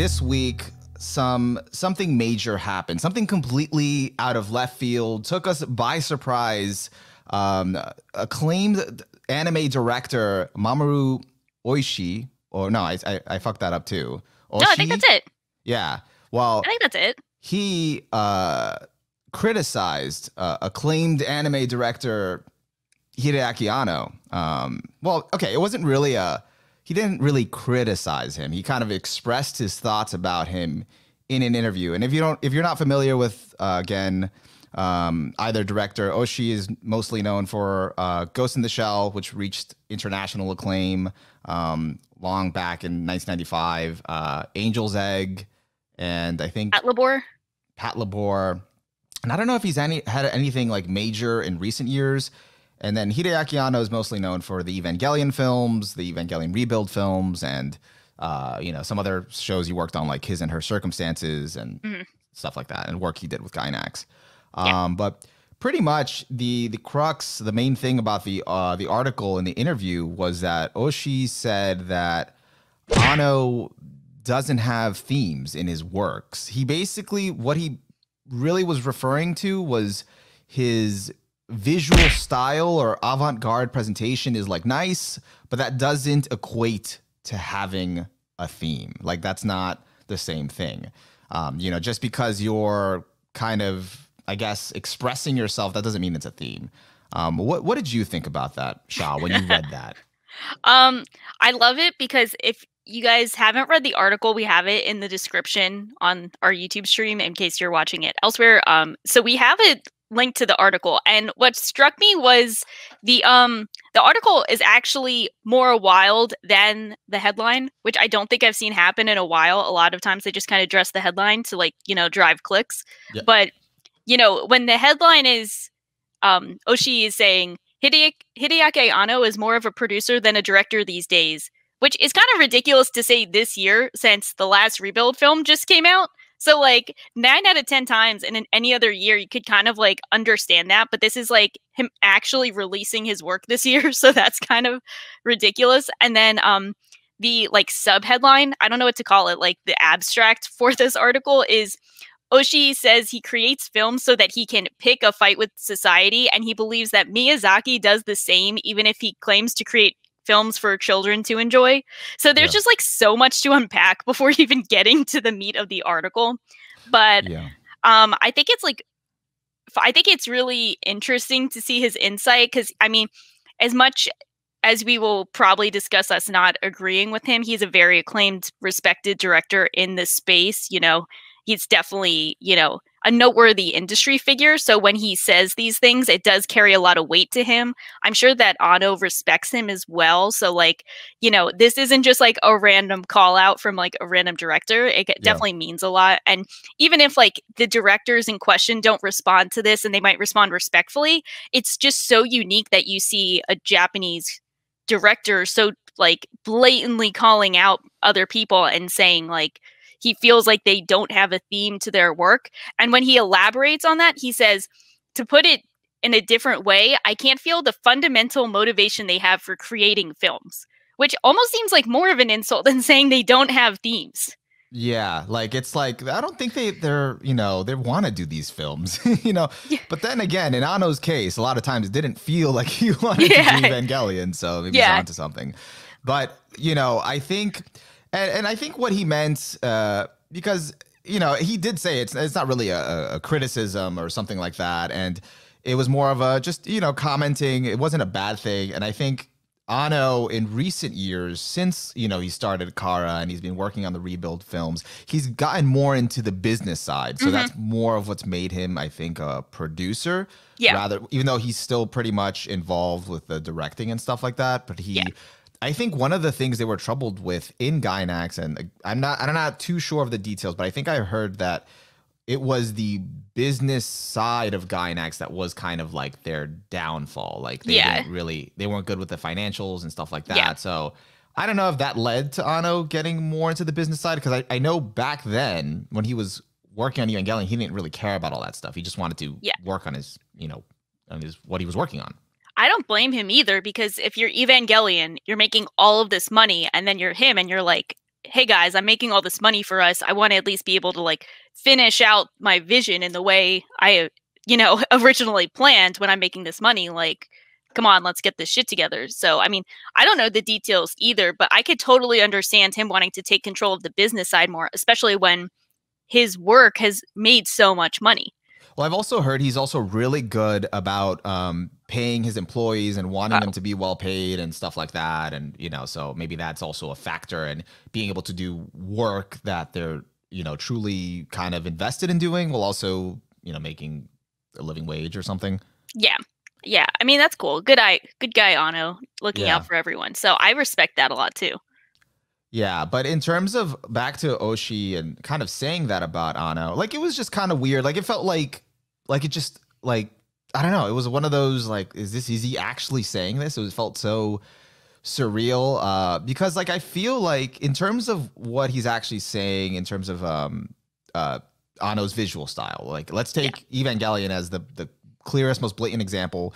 this week, something major happened. Something completely out of left field took us by surprise. Acclaimed anime director Mamoru Oshii, or no, I fucked that up too. Oshii? No, I think that's it. Yeah. Well, I think that's it. He criticized acclaimed anime director Hideaki Anno. Well, okay, it wasn't really he didn't really criticize him. He kind of expressed his thoughts about him in an interview. And if you're not familiar with either director, Oshii is mostly known for Ghost in the Shell, which reached international acclaim long back in 1995. Angel's Egg, and I think Pat Labor. And I don't know if he's had anything like major in recent years. And then Hideaki Anno is mostly known for the Evangelion films, the Evangelion Rebuild films, and some other shows he worked on, like His and Her Circumstances and stuff like that, and work he did with Gainax. But pretty much the crux, the main thing about the article and the interview was that Oshii said that Anno doesn't have themes in his works. He basically, what he really was referring to was his visual style or avant-garde presentation is like nice, but that doesn't equate to having a theme. Like, that's not the same thing. Just because you're kind of, I guess, expressing yourself, that doesn't mean it's a theme. What did you think about that, Sha, when you read that? I love it because if you guys haven't read the article, we have it in the description on our YouTube stream in case you're watching it elsewhere. So we have it linked to the article, and what struck me was the article is actually more wild than the headline, which I don't think I've seen happen in a while. A lot of times they just kind of dress the headline to drive clicks. Yeah. But when the headline is Oshii is saying Hideaki Anno is more of a producer than a director these days, which is kind of ridiculous to say this year since the last Rebuild film just came out. So 9 out of 10 times, and in any other year, you could kind of understand that. But this is him actually releasing his work this year. So that's kind of ridiculous. And then the sub headline, I don't know what to call it, the abstract for this article is Oshii says he creates films so that he can pick a fight with society. And he believes that Miyazaki does the same, even if he claims to create films for children to enjoy. So there's just so much to unpack before even getting to the meat of the article. But I think it's really interesting to see his insight, because I mean, as much as we will probably discuss us not agreeing with him, he's a very acclaimed, respected director in this space. He's definitely, a noteworthy industry figure. So when he says these things, it does carry a lot of weight to him. I'm sure that Anno respects him as well. So this isn't just a random call out from a random director. It definitely means a lot. And even if the directors in question don't respond to this, and they might respond respectfully, it's just so unique that you see a Japanese director so blatantly calling out other people and saying he feels like they don't have a theme to their work. And when he elaborates on that, he says, to put it in a different way, I can't feel the fundamental motivation they have for creating films, which almost seems like more of an insult than saying they don't have themes. Yeah, it's I don't think they want to do these films, But then again, in Anno's case, a lot of times it didn't feel like he wanted to do Evangelion, so maybe he's onto something. But, I think... And I think what he meant, because, he did say it's not really a criticism or something like that. And it was more of a just, commenting. It wasn't a bad thing. And I think Anno in recent years, since, he started Kara and he's been working on the Rebuild films, he's gotten more into the business side. So that's more of what's made him, I think, a producer. Yeah. Even though he's still pretty much involved with the directing and stuff like that. But I think one of the things they were troubled with in Gainax, and I'm not too sure of the details, but I think I heard that it was the business side of Gainax that was kind of their downfall. They weren't good with the financials and stuff like that. Yeah. So I don't know if that led to Anno getting more into the business side, because I know back then when he was working on Evangelion, he didn't really care about all that stuff. He just wanted to work on his, what he was working on. I don't blame him either, because if you're Evangelion, you're making all of this money, and then you're him, and you're hey guys, I'm making all this money for us. I want to at least be able to like finish out my vision in the way I, originally planned when I'm making this money. Like, come on, let's get this shit together. So, I mean, I don't know the details either, but I could totally understand him wanting to take control of the business side more, especially when his work has made so much money. Well, I've also heard he's also really good about paying his employees and wanting them to be well paid and stuff like that. And, so maybe that's also a factor in being able to do work that they're, truly kind of invested in doing while also, making a living wage or something. Yeah. Yeah. I mean, that's cool. Good guy, Ano, looking out for everyone. So I respect that a lot too. Yeah, but in terms of back to Oshi and kind of saying that about Ano, like it was just kind of weird. Like it felt like it just like I don't know. It was one of those like, is he actually saying this? It felt so surreal because like I feel like in terms of what he's actually saying in terms of Ano's visual style, like let's take Evangelion as the clearest, most blatant example.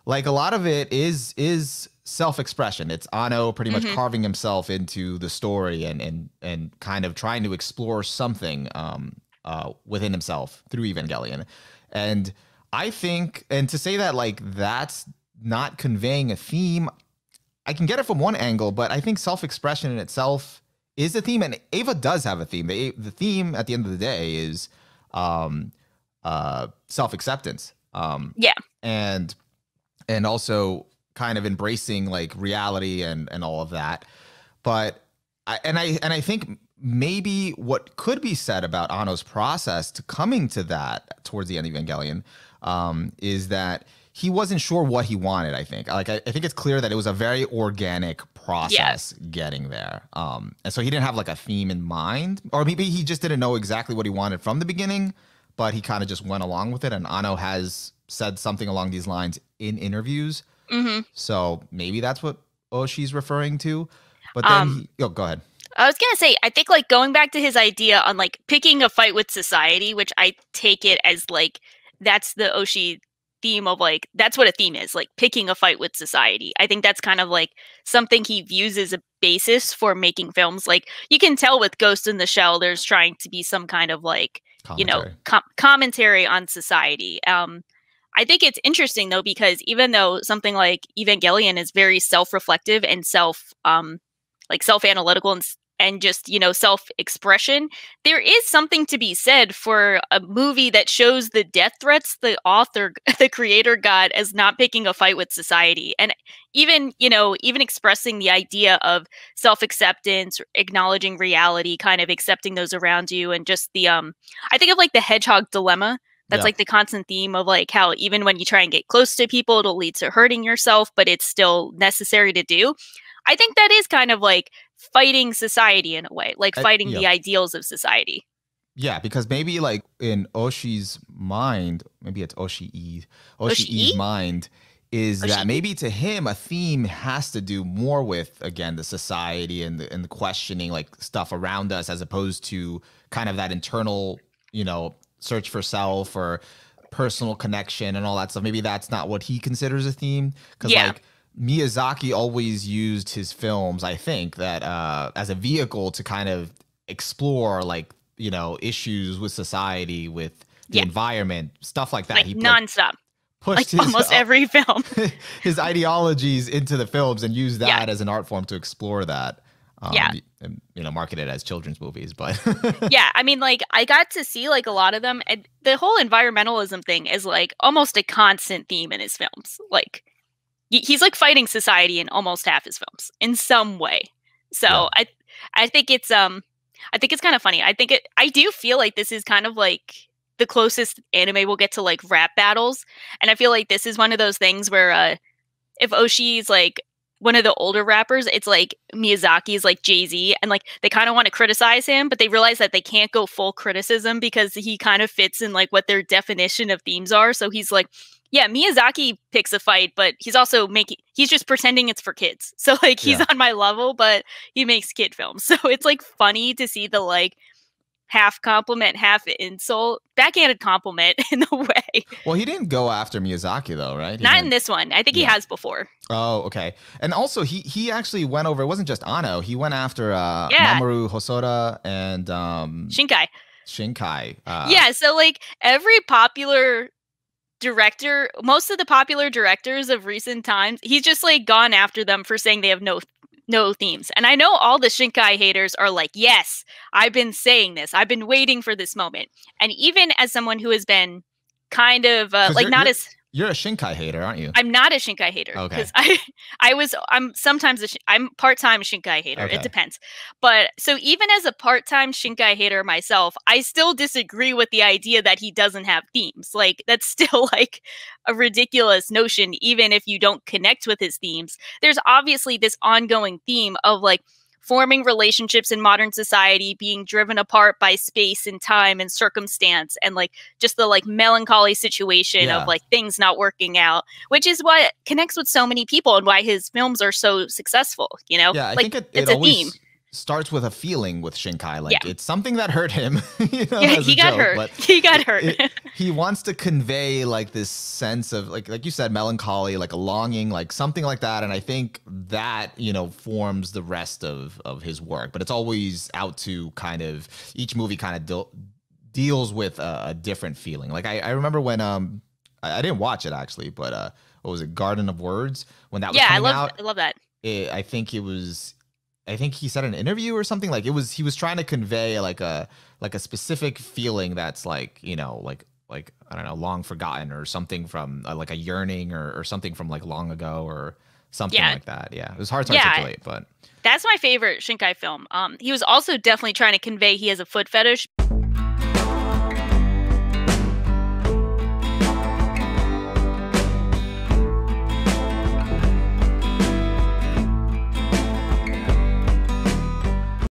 Like a lot of it is self-expression. It's Ano pretty much carving himself into the story and kind of trying to explore something within himself through Evangelion. And I think, and to say that like that's not conveying a theme, I can get it from one angle, but I think self-expression in itself is a theme, and Eva does have a theme. The theme at the end of the day is self-acceptance. And also kind of embracing like reality and all of that. But I think maybe what could be said about Ano's process to coming to that towards the end of Evangelion is that he wasn't sure what he wanted. I think I think it's clear that it was a very organic process getting there. And so he didn't have like a theme in mind, or maybe he just didn't know exactly what he wanted from the beginning, but he kind of just went along with it. And Ano has said something along these lines in interviews. So maybe that's what Oshi's referring to. But then go ahead. I was gonna say, I think like going back to his idea on like picking a fight with society, which I take it as like that's the Oshi theme of like that's what a theme is, like picking a fight with society. I think that's kind of like something he views as a basis for making films. Like you can tell with Ghost in the Shell, there's trying to be some kind of like Commentary. Commentary on society. I think it's interesting though, because even though something like Evangelion is very self-reflective and self-analytical and just, self-expression, there is something to be said for a movie that shows the death threats the author, the creator got as not picking a fight with society. And even expressing the idea of self-acceptance, acknowledging reality, kind of accepting those around you, and just I think of like the hedgehog dilemma. That's like the constant theme of like how even when you try and get close to people, it'll lead to hurting yourself, but it's still necessary to do. I think that is kind of like fighting society in a way, like fighting the ideals of society. Yeah, because maybe like in Oshi's mind, maybe it's Oshi's mind is that maybe to him a theme has to do more with, again, the society and the questioning like stuff around us, as opposed to kind of that internal, search for self or personal connection and all that stuff. Maybe that's not what he considers a theme, because like Miyazaki always used his films, I think, that as a vehicle to kind of explore like issues with society, with the environment, stuff like that. Like, he nonstop pushed like almost every film his ideologies into the films and used that as an art form to explore that. And market it as children's movies, but yeah, I mean, like I got to see like a lot of them, and the whole environmentalism thing is like almost a constant theme in his films. Like he's like fighting society in almost half his films in some way. So I think it's kind of funny. I do feel like this is kind of like the closest anime will get to like rap battles, and I feel like this is one of those things where if Oshi's like one of the older rappers, it's like Miyazaki's like Jay-Z, and like they kind of want to criticize him, but they realize that they can't go full criticism because he kind of fits in like what their definition of themes are. So he's like, yeah, Miyazaki picks a fight, but he's also he's just pretending it's for kids. So like he's on my level, but he makes kid films. So it's like funny to see the like half compliment, half insult, backhanded compliment in a way. Well, he didn't go after Miyazaki though, right? He Not in didn't. this one. I think he Yeah. has before. Oh, okay. And also, he actually went over. It wasn't just Ano. He went after Yeah. Mamoru Hosoda and Shinkai. Shinkai. Yeah, so like every popular director, most of the popular directors of recent times, he's just like gone after them for saying they have no themes. And I know all the Shinkai haters are like, yes, I've been saying this. I've been waiting for this moment. And even as someone who has been kind of 'Cause like not as you're a Shinkai hater, aren't you? I'm not a Shinkai hater Okay. because I'm sometimes I'm part-time Shinkai hater. Okay. It depends. But so even as a part-time Shinkai hater myself, I still disagree with the idea that he doesn't have themes. Like that's still like a ridiculous notion even if you don't connect with his themes. There's obviously this ongoing theme of like forming relationships in modern society being driven apart by space and time and circumstance and like just the like melancholy situation Yeah. of like things not working out, which is what connects with so many people and why his films are so successful, you know? Yeah, I like, think it it's a always theme. starts with a feeling with Shinkai. Like Yeah. it's something that hurt him. You know, Yeah, as he a got joke, hurt. but He got hurt. he wants to convey like this sense of like you said, melancholy, like a longing, like something like that. And I think that, you know, forms the rest of his work. But it's always out to kind of each movie kind of deals with a different feeling. Like I remember when I didn't watch it actually, but what was it, Garden of Words, when that was Yeah, coming out? I love that. I think he said in an interview or something, like he was trying to convey like a specific feeling that's like, you know, like I don't know, long forgotten or something from like a yearning or something from like long ago or something Yeah. like that. Yeah, it was hard to Yeah. articulate, but That's my favorite Shinkai film. He was also definitely trying to convey he has a foot fetish